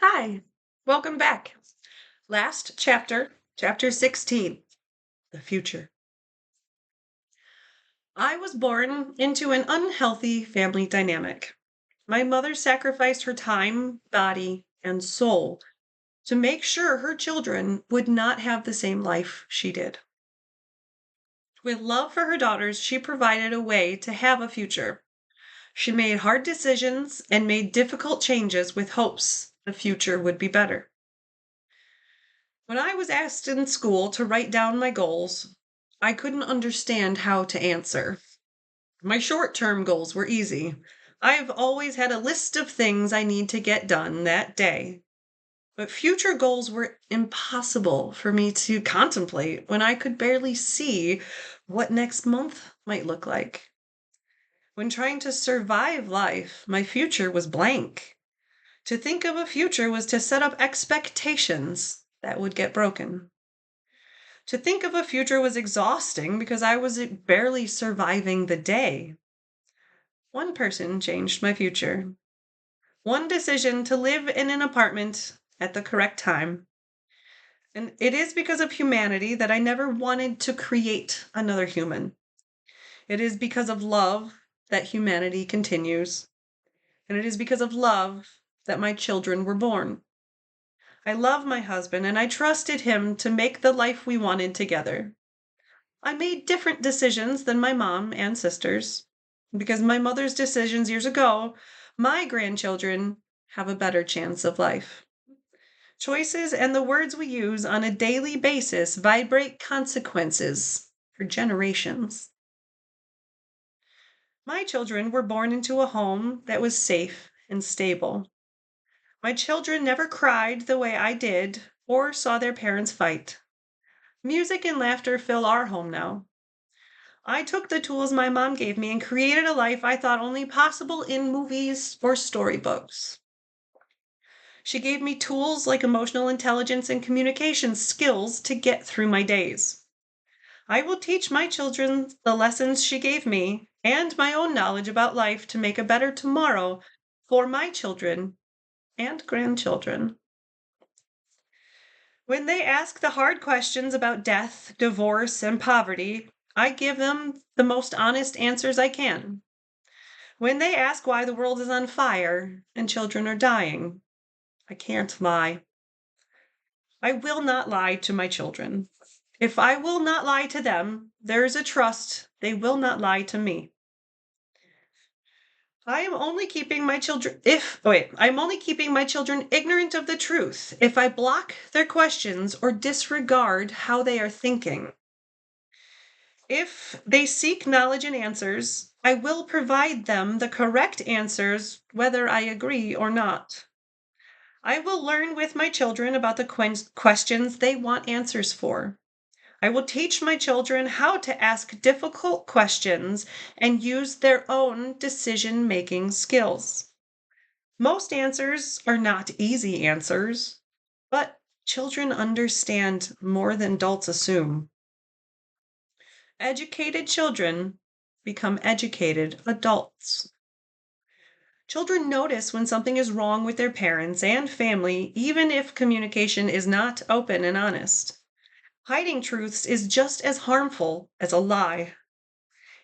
Hi, welcome back. Last chapter, chapter 16, the future. I was born into an unhealthy family dynamic. My mother sacrificed her time, body, and soul to make sure her children would not have the same life she did. With love for her daughters, she provided a way to have a future. She made hard decisions and made difficult changes with hopes the future would be better. When I was asked in school to write down my goals, I couldn't understand how to answer. My short term goals were easy. I've always had a list of things I need to get done that day. But future goals were impossible for me to contemplate when I could barely see what next month might look like. When trying to survive life, my future was blank. To think of a future was to set up expectations that would get broken. To think of a future was exhausting because I was barely surviving the day. One person changed my future. One decision to live in an apartment at the correct time. And it is because of humanity that I never wanted to create another human. It is because of love that humanity continues. And it is because of love that my children were born. I love my husband and I trusted him to make the life we wanted together. I made different decisions than my mom and sisters. Because my mother's decisions years ago, my grandchildren have a better chance of life. Choices and the words we use on a daily basis vibrate consequences for generations. My children were born into a home that was safe and stable. My children never cried the way I did or saw their parents fight. Music and laughter fill our home now. I took the tools my mom gave me and created a life I thought only possible in movies or storybooks. She gave me tools like emotional intelligence and communication skills to get through my days. I will teach my children the lessons she gave me and my own knowledge about life to make a better tomorrow for my children and grandchildren. When they ask the hard questions about death, divorce, and poverty, I give them the most honest answers I can. When they ask why the world is on fire and children are dying, I can't lie. I will not lie to my children. If I will not lie to them, there is a trust they will not lie to me. I'm only keeping my children ignorant of the truth if I block their questions or disregard how they are thinking. If they seek knowledge and answers, I will provide them the correct answers whether I agree or not. I will learn with my children about the questions they want answers for. I will teach my children how to ask difficult questions and use their own decision making skills. Most answers are not easy answers, but children understand more than adults assume. Educated children become educated adults. Children notice when something is wrong with their parents and family, even if communication is not open and honest. Hiding truths is just as harmful as a lie.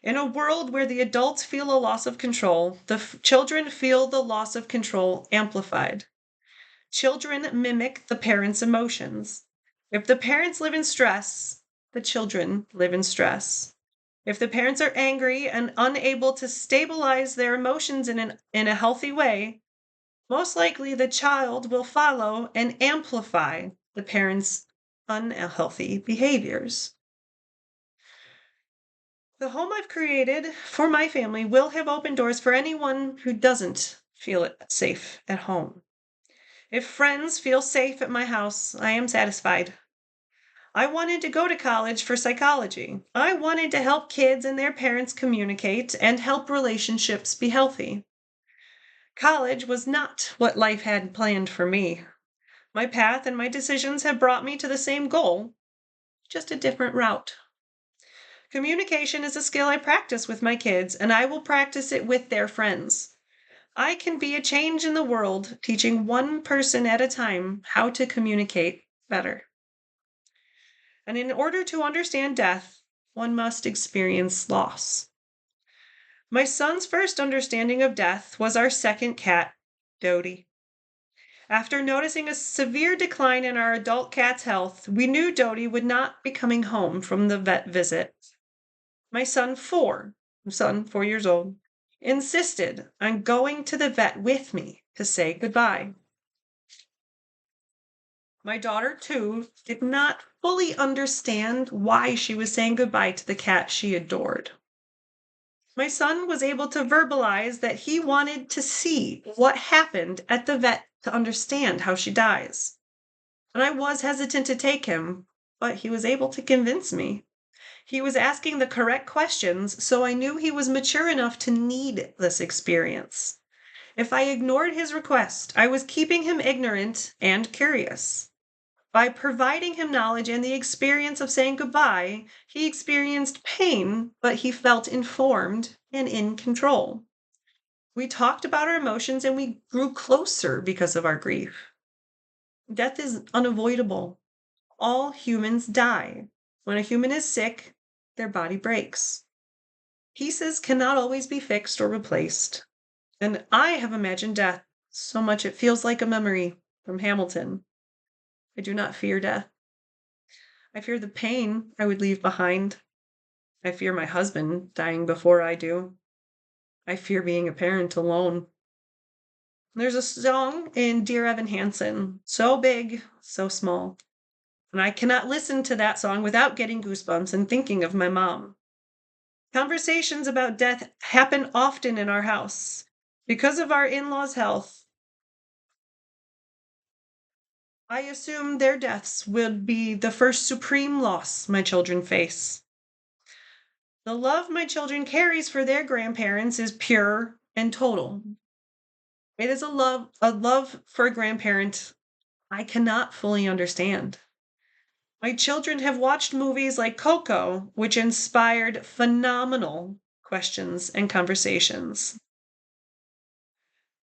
In a world where the adults feel a loss of control, the children feel the loss of control amplified. Children mimic the parents' emotions. If the parents live in stress, the children live in stress. If the parents are angry and unable to stabilize their emotions in a healthy way, most likely the child will follow and amplify the parents' unhealthy behaviors. The home I've created for my family will have open doors for anyone who doesn't feel it safe at home. If friends feel safe at my house, I am satisfied. I wanted to go to college for psychology. I wanted to help kids and their parents communicate and help relationships be healthy. College was not what life had planned for me. My path and my decisions have brought me to the same goal, just a different route. Communication is a skill I practice with my kids, and I will practice it with their friends. I can be a change in the world, teaching one person at a time how to communicate better. And in order to understand death, one must experience loss. My son's first understanding of death was our second cat, Dodie. After noticing a severe decline in our adult cat's health, we knew Dodie would not be coming home from the vet visit. My son, 4 years old, insisted on going to the vet with me to say goodbye. My daughter, 2, did not fully understand why she was saying goodbye to the cat she adored. My son was able to verbalize that he wanted to see what happened at the vet to understand how she dies. And I was hesitant to take him, but he was able to convince me. He was asking the correct questions, so I knew he was mature enough to need this experience. If I ignored his request, I was keeping him ignorant and curious. By providing him knowledge and the experience of saying goodbye, he experienced pain, but he felt informed and in control. We talked about our emotions and we grew closer because of our grief. Death is unavoidable. All humans die. When a human is sick, their body breaks. Pieces cannot always be fixed or replaced. And I have imagined death so much it feels like a memory from Hamilton. I do not fear death. I fear the pain I would leave behind. I fear my husband dying before I do. I fear being a parent alone. There's a song in Dear Evan Hansen, so big, so small. And I cannot listen to that song without getting goosebumps and thinking of my mom. Conversations about death happen often in our house. Because of our in-laws' health, I assume their deaths would be the first supreme loss my children face. The love my children carries for their grandparents is pure and total. It is a love for a grandparent I cannot fully understand. My children have watched movies like Coco, which inspired phenomenal questions and conversations.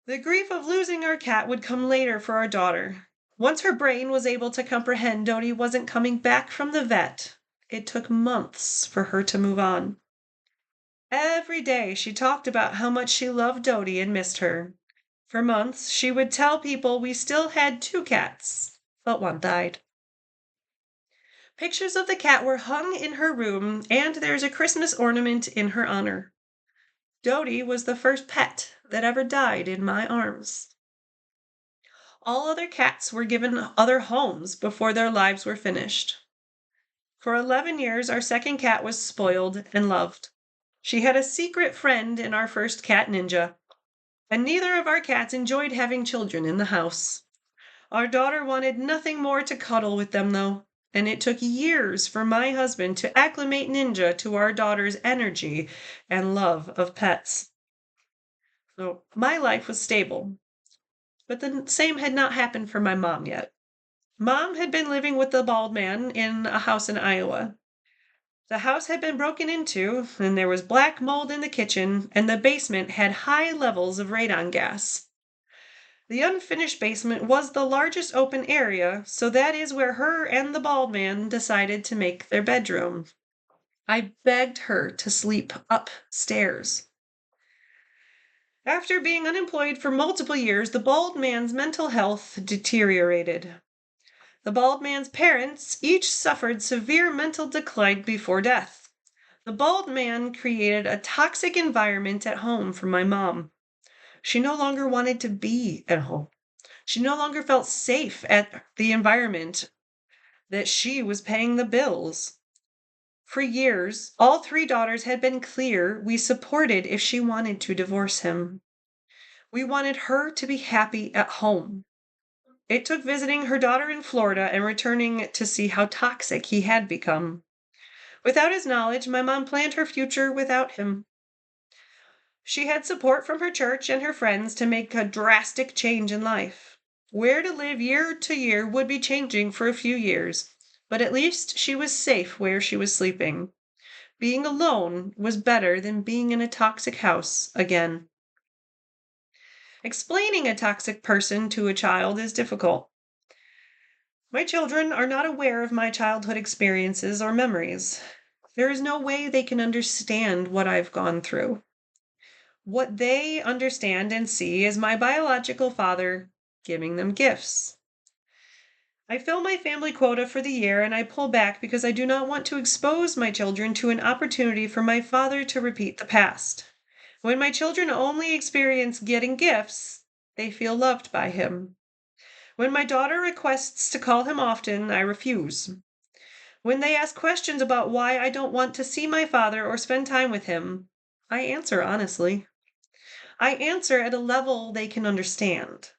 The grief of losing our cat would come later for our daughter. Once her brain was able to comprehend Dodie wasn't coming back from the vet, it took months for her to move on. Every day she talked about how much she loved Dodie and missed her. For months, she would tell people we still had 2 cats, but one died. Pictures of the cat were hung in her room, and there's a Christmas ornament in her honor. Dodie was the first pet that ever died in my arms. All other cats were given other homes before their lives were finished. For 11 years, our second cat was spoiled and loved. She had a secret friend in our first cat, Ninja, and neither of our cats enjoyed having children in the house. Our daughter wanted nothing more to cuddle with them, though, and it took years for my husband to acclimate Ninja to our daughter's energy and love of pets. So my life was stable, but the same had not happened for my mom yet. Mom had been living with the bald man in a house in Iowa. The house had been broken into, and there was black mold in the kitchen, and the basement had high levels of radon gas. The unfinished basement was the largest open area, so that is where her and the bald man decided to make their bedroom. I begged her to sleep upstairs. After being unemployed for multiple years, the bald man's mental health deteriorated. The bald man's parents each suffered severe mental decline before death. The bald man created a toxic environment at home for my mom. She no longer wanted to be at home. She no longer felt safe at the environment that she was paying the bills. For years, all 3 daughters had been clear we supported if she wanted to divorce him. We wanted her to be happy at home. It took visiting her daughter in Florida and returning to see how toxic he had become. Without his knowledge, my mom planned her future without him. She had support from her church and her friends to make a drastic change in life. Where to live year to year would be changing for a few years, but at least she was safe where she was sleeping. Being alone was better than being in a toxic house again. Explaining a toxic person to a child is difficult. My children are not aware of my childhood experiences or memories. There is no way they can understand what I've gone through. What they understand and see is my biological father giving them gifts. I fill my family quota for the year and I pull back because I do not want to expose my children to an opportunity for my father to repeat the past. When my children only experience getting gifts, they feel loved by him. When my daughter requests to call him often, I refuse. When they ask questions about why I don't want to see my father or spend time with him, I answer honestly. I answer at a level they can understand.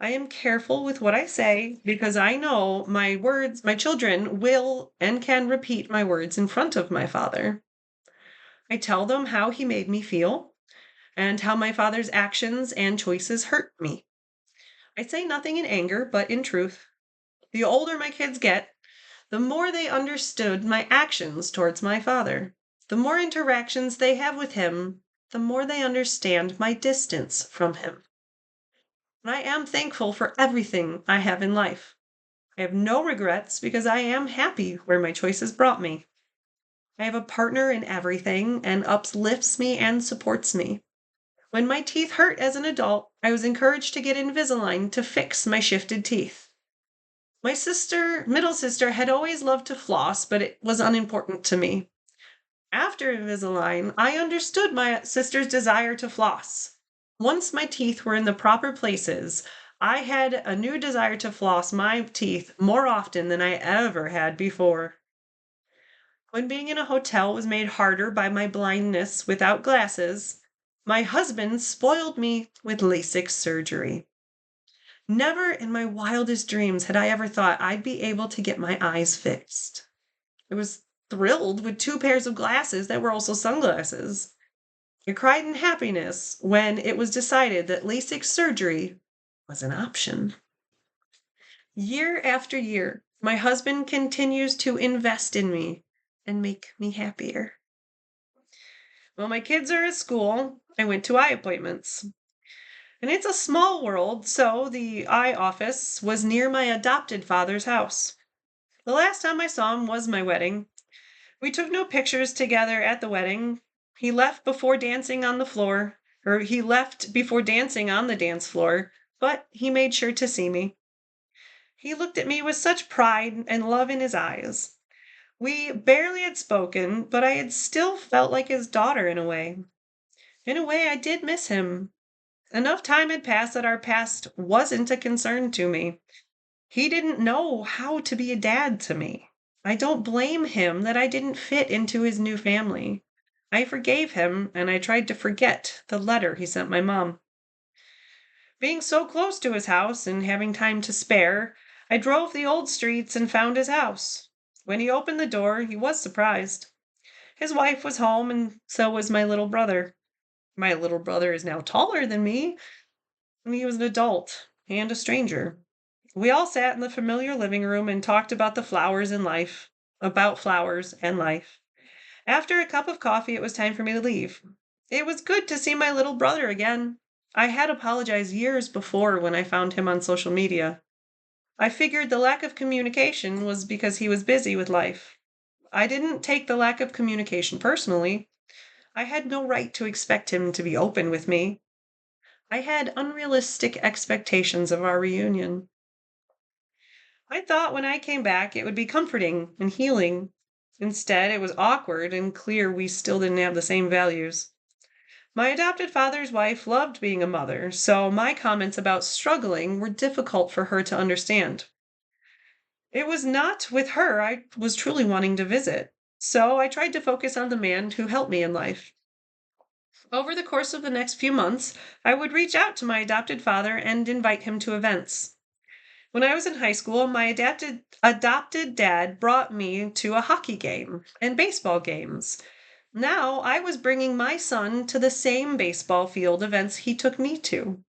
I am careful with what I say because I know my children will and can repeat my words in front of my father. I tell them how he made me feel and how my father's actions and choices hurt me. I say nothing in anger, but in truth. The older my kids get, the more they understood my actions towards my father. The more interactions they have with him, the more they understand my distance from him. And I am thankful for everything I have in life. I have no regrets because I am happy where my choices brought me. I have a partner in everything and uplifts me and supports me. When my teeth hurt as an adult, I was encouraged to get Invisalign to fix my shifted teeth. My middle sister, had always loved to floss, but it was unimportant to me. After Invisalign, I understood my sister's desire to floss. Once my teeth were in the proper places, I had a new desire to floss my teeth more often than I ever had before. When being in a hotel was made harder by my blindness without glasses, my husband spoiled me with LASIK surgery. Never in my wildest dreams had I ever thought I'd be able to get my eyes fixed. I was thrilled with two pairs of glasses that were also sunglasses. I cried in happiness when it was decided that LASIK surgery was an option. Year after year, my husband continues to invest in me and make me happier. While my kids are at school, I went to eye appointments. And it's a small world, so the eye office was near my adopted father's house. The last time I saw him was my wedding. We took no pictures together at the wedding. He left before dancing on the floor, or he left before dancing on the dance floor, but he made sure to see me. He looked at me with such pride and love in his eyes. We barely had spoken, but I had still felt like his daughter in a way. In a way, I did miss him. Enough time had passed that our past wasn't a concern to me. He didn't know how to be a dad to me. I don't blame him that I didn't fit into his new family. I forgave him and I tried to forget the letter he sent my mom. Being so close to his house and having time to spare, I drove the old streets and found his house. When he opened the door, he was surprised. His wife was home and so was my little brother. My little brother is now taller than me, and he was an adult and a stranger. We all sat in the familiar living room and talked about the flowers and life, about flowers and life. After a cup of coffee, it was time for me to leave. It was good to see my little brother again. I had apologized years before when I found him on social media. I figured the lack of communication was because he was busy with life. I didn't take the lack of communication personally. I had no right to expect him to be open with me. I had unrealistic expectations of our reunion. I thought when I came back it would be comforting and healing. Instead, it was awkward and clear we still didn't have the same values. My adopted father's wife loved being a mother, so my comments about struggling were difficult for her to understand. It was not with her I was truly wanting to visit, so I tried to focus on the man who helped me in life. Over the course of the next few months, I would reach out to my adopted father and invite him to events. When I was in high school, my adopted dad brought me to a hockey game and baseball games. Now I was bringing my son to the same baseball field events he took me to.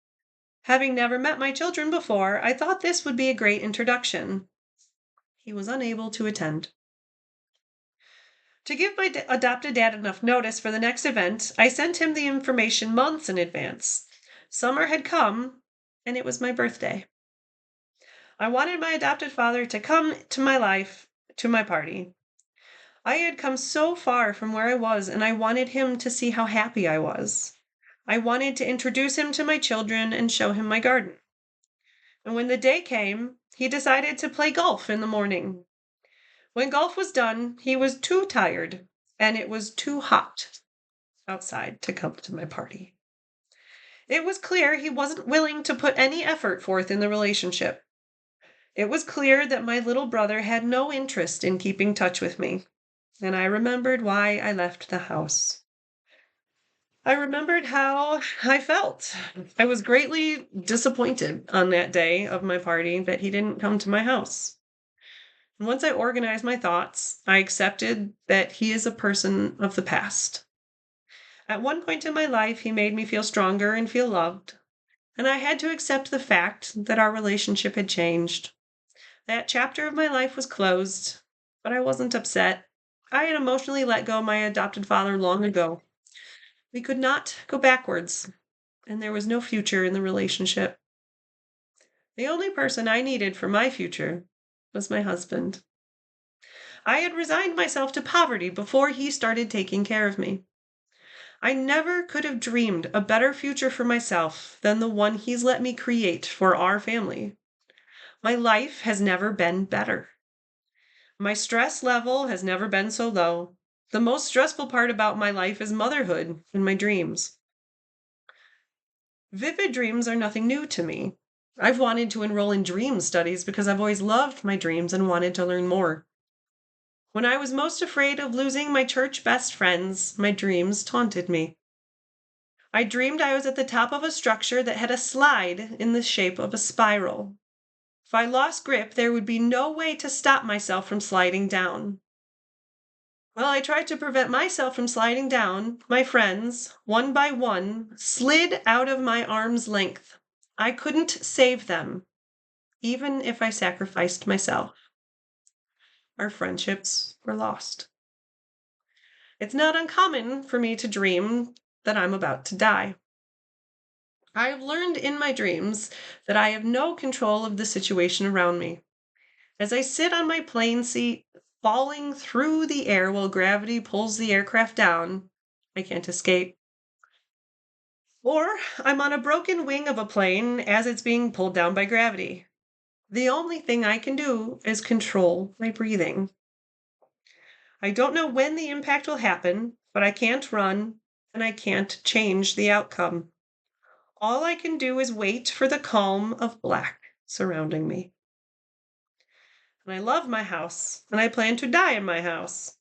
Having never met my children before, I thought this would be a great introduction. He was unable to attend. To give my adopted dad enough notice for the next event, I sent him the information months in advance. Summer had come, and it was my birthday. I wanted my adopted father to come to my life, to my party. I had come so far from where I was, and I wanted him to see how happy I was. I wanted to introduce him to my children and show him my garden. And when the day came, he decided to play golf in the morning. When golf was done, he was too tired, and it was too hot outside to come to my party. It was clear he wasn't willing to put any effort forth in the relationship. It was clear that my little brother had no interest in keeping touch with me, and I remembered why I left the house. I remembered how I felt. I was greatly disappointed on that day of my party that he didn't come to my house. And once I organized my thoughts, I accepted that he is a person of the past. At one point in my life, he made me feel stronger and feel loved, and I had to accept the fact that our relationship had changed. That chapter of my life was closed, but I wasn't upset. I had emotionally let go my adopted father long ago. We could not go backwards, and there was no future in the relationship. The only person I needed for my future was my husband. I had resigned myself to poverty before he started taking care of me. I never could have dreamed a better future for myself than the one he's let me create for our family. My life has never been better. My stress level has never been so low. The most stressful part about my life is motherhood and my dreams. Vivid dreams are nothing new to me. I've wanted to enroll in dream studies because I've always loved my dreams and wanted to learn more. When I was most afraid of losing my church best friends, my dreams taunted me. I dreamed I was at the top of a structure that had a slide in the shape of a spiral. If I lost grip, there would be no way to stop myself from sliding down. While I tried to prevent myself from sliding down, my friends, one by one, slid out of my arm's length. I couldn't save them, even if I sacrificed myself. Our friendships were lost. It's not uncommon for me to dream that I'm about to die. I have learned in my dreams that I have no control of the situation around me. As I sit on my plane seat, falling through the air while gravity pulls the aircraft down, I can't escape. Or I'm on a broken wing of a plane as it's being pulled down by gravity. The only thing I can do is control my breathing. I don't know when the impact will happen, but I can't run and I can't change the outcome. All I can do is wait for the calm of black surrounding me. And I love my house, and I plan to die in my house.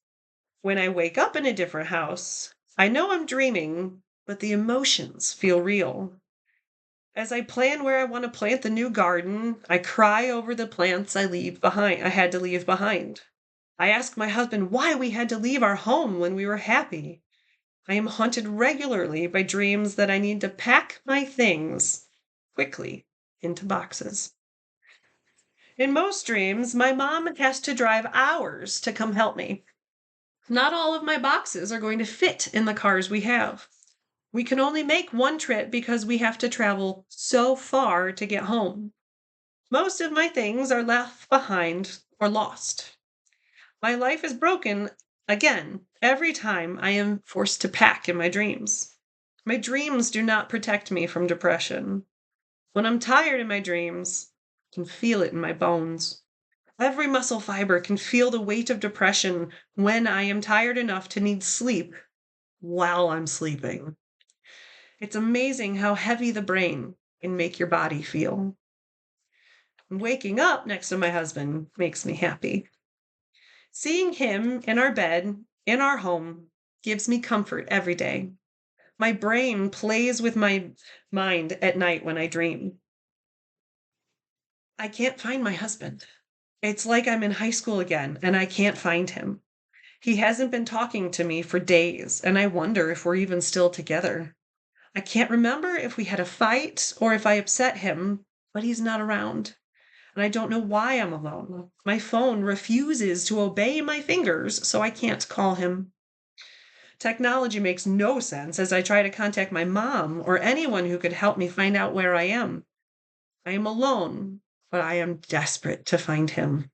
When I wake up in a different house, I know I'm dreaming, but the emotions feel real. As I plan where I want to plant the new garden, I cry over the plants I had to leave behind. I ask my husband why we had to leave our home when we were happy. I am haunted regularly by dreams that I need to pack my things quickly into boxes. In most dreams, my mom has to drive hours to come help me. Not all of my boxes are going to fit in the cars we have. We can only make one trip because we have to travel so far to get home. Most of my things are left behind or lost. My life is broken again every time I am forced to pack in my dreams. My dreams do not protect me from depression. When I'm tired in my dreams, I can feel it in my bones. Every muscle fiber can feel the weight of depression when I am tired enough to need sleep while I'm sleeping. It's amazing how heavy the brain can make your body feel. And waking up next to my husband makes me happy. Seeing him in our bed, in our home, gives me comfort every day. My brain plays with my mind at night when I dream. I can't find my husband. It's like I'm in high school again and I can't find him. He hasn't been talking to me for days, and I wonder if we're even still together. I can't remember if we had a fight or if I upset him, but he's not around. And I don't know why I'm alone. My phone refuses to obey my fingers, so I can't call him. Technology makes no sense as I try to contact my mom or anyone who could help me find out where I am. I am alone, but I am desperate to find him.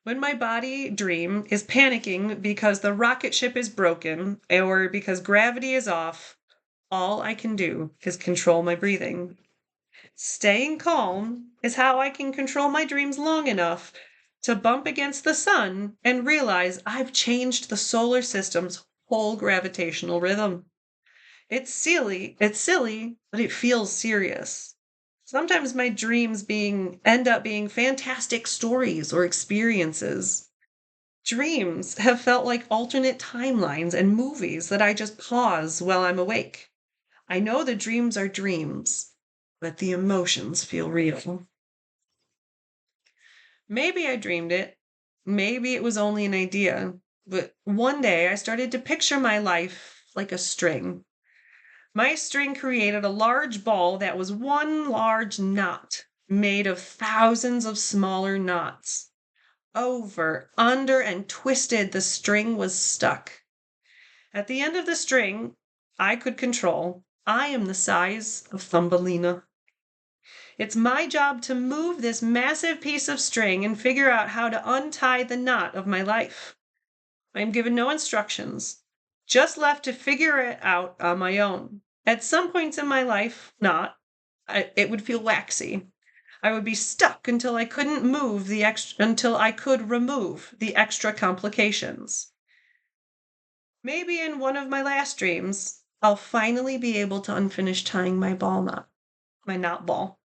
When my body dream is panicking because the rocket ship is broken or because gravity is off, all I can do is control my breathing. Staying calm is how I can control my dreams long enough to bump against the sun and realize I've changed the solar system's whole gravitational rhythm. It's silly, but it feels serious. Sometimes my dreams being end up being fantastic stories or experiences. Dreams have felt like alternate timelines and movies that I just pause while I'm awake. I know the dreams are dreams, but the emotions feel real. Maybe I dreamed it. Maybe it was only an idea. But one day I started to picture my life like a string. My string created a large ball that was one large knot made of thousands of smaller knots. Over, under, and twisted, the string was stuck. At the end of the string, I could control. I am the size of Thumbelina. It's my job to move this massive piece of string and figure out how to untie the knot of my life. I am given no instructions, just left to figure it out on my own. At some points in my life, it would feel waxy. I would be stuck until I couldn't move until I could remove the extra complications. Maybe in one of my last dreams, I'll finally be able to unfinish tying my knot ball.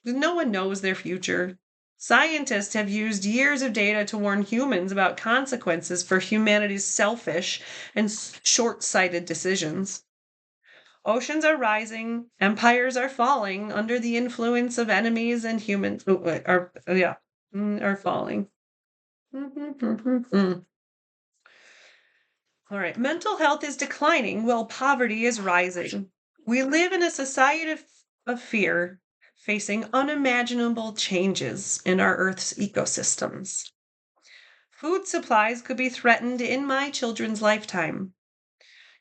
No one knows their future. Scientists have used years of data to warn humans about consequences for humanity's selfish and short sighted decisions. Oceans are rising, empires are falling under the influence of enemies, and humans are falling. All right. Mental health is declining while poverty is rising. We live in a society of fear, facing unimaginable changes in our Earth's ecosystems. Food supplies could be threatened in my children's lifetime.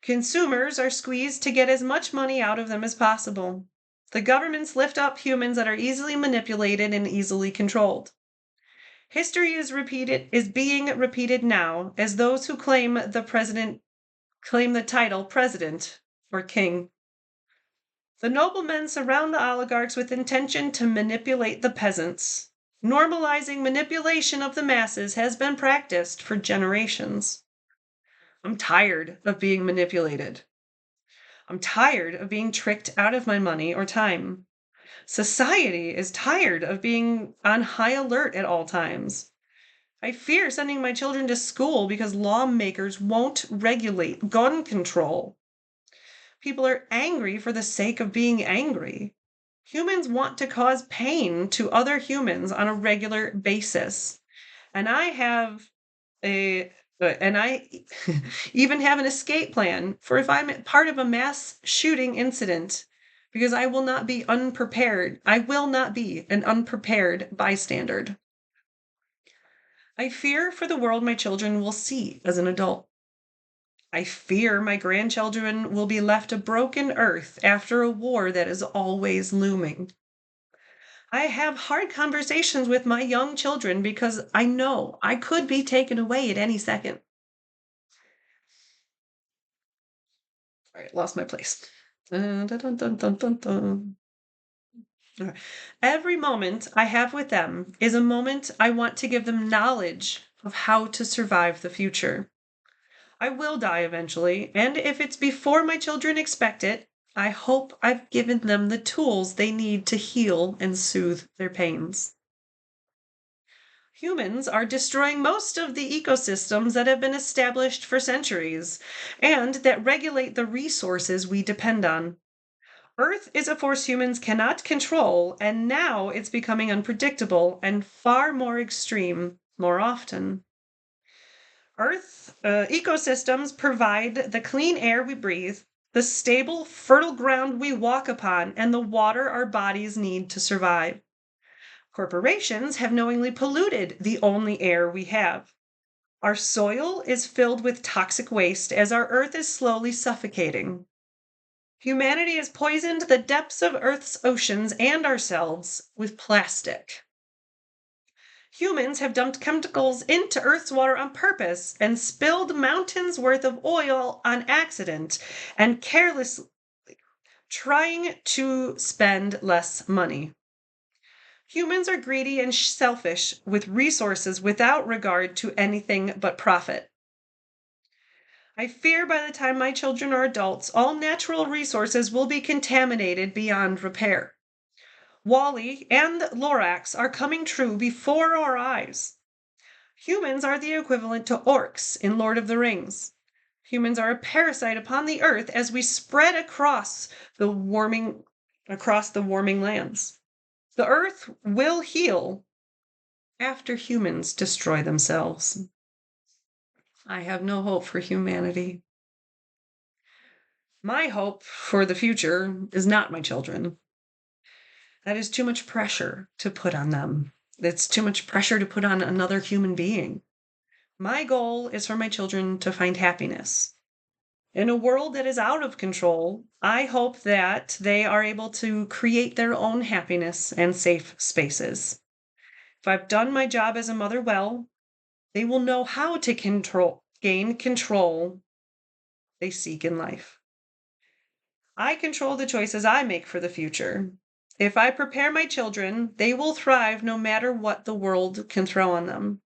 Consumers are squeezed to get as much money out of them as possible. The governments lift up humans that are easily manipulated and easily controlled. History is being repeated now as those who claim the title president or king. The noblemen surround the oligarchs with intention to manipulate the peasants. Normalizing manipulation of the masses has been practiced for generations. I'm tired of being manipulated. I'm tired of being tricked out of my money or time. Society is tired of being on high alert at all times. I fear sending my children to school because lawmakers won't regulate gun control. People are angry for the sake of being angry. Humans want to cause pain to other humans on a regular basis. And I have and I even have an escape plan for if I'm part of a mass shooting incident because I will not be unprepared. I will not be an unprepared bystander. I fear for the world my children will see as an adult. I fear my grandchildren will be left a broken earth after a war that is always looming. I have hard conversations with my young children because I know I could be taken away at any second. All right, lost my place. Dun, dun, dun, dun, dun, dun, dun. All right. Every moment I have with them is a moment I want to give them knowledge of how to survive the future. I will die eventually, and if it's before my children expect it, I hope I've given them the tools they need to heal and soothe their pains. Humans are destroying most of the ecosystems that have been established for centuries and that regulate the resources we depend on. Earth is a force humans cannot control, and now it's becoming unpredictable and far more extreme more often. Earth ecosystems provide the clean air we breathe, the stable, fertile ground we walk upon, and the water our bodies need to survive. Corporations have knowingly polluted the only air we have. Our soil is filled with toxic waste as our earth is slowly suffocating. Humanity has poisoned the depths of Earth's oceans and ourselves with plastic. Humans have dumped chemicals into Earth's water on purpose and spilled mountains worth of oil on accident and carelessly trying to spend less money. Humans are greedy and selfish with resources without regard to anything but profit. I fear by the time my children are adults, all natural resources will be contaminated beyond repair. WALL-E and Lorax are coming true before our eyes. Humans are the equivalent to orcs in Lord of the Rings. Humans are a parasite upon the earth as we spread across the warming lands. The earth will heal after humans destroy themselves. I have no hope for humanity. My hope for the future is not my children. That is too much pressure to put on them. It's too much pressure to put on another human being. My goal is for my children to find happiness. In a world that is out of control, I hope that they are able to create their own happiness and safe spaces. If I've done my job as a mother well, they will know how to gain control they seek in life. I control the choices I make for the future. If I prepare my children, they will thrive no matter what the world can throw on them.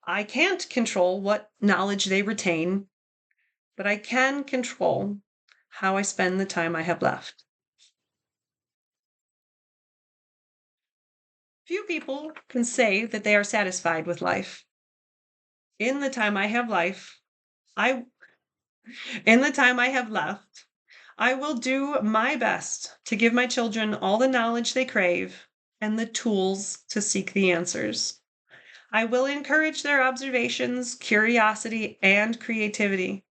I can't control what knowledge they retain, but I can control how I spend the time I have left. Few people can say that they are satisfied with life. In the time I have left, I will do my best to give my children all the knowledge they crave and the tools to seek the answers. I will encourage their observations, curiosity, and creativity.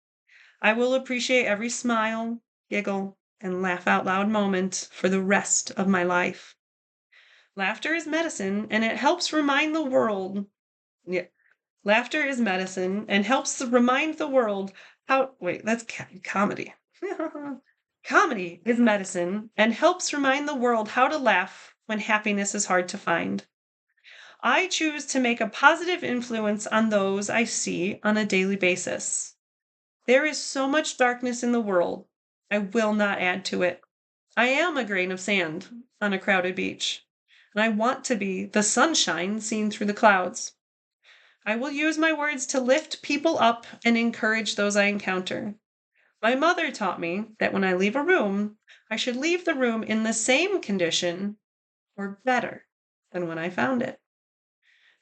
I will appreciate every smile, giggle, and laugh out loud moment for the rest of my life. Laughter is medicine, and it helps remind the world. Yeah, laughter is medicine and helps remind the world how. Wait, that's comedy. Comedy is medicine and helps remind the world how to laugh when happiness is hard to find. I choose to make a positive influence on those I see on a daily basis. There is so much darkness in the world. I will not add to it. I am a grain of sand on a crowded beach, and I want to be the sunshine seen through the clouds. I will use my words to lift people up and encourage those I encounter. My mother taught me that when I leave a room, I should leave the room in the same condition or better than when I found it.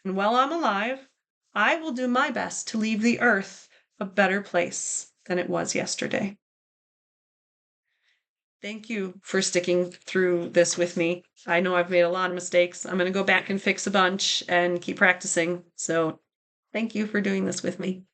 And while I'm alive, I will do my best to leave the earth a better place than it was yesterday. Thank you for sticking through this with me. I know I've made a lot of mistakes. I'm going to go back and fix a bunch and keep practicing. So thank you for doing this with me.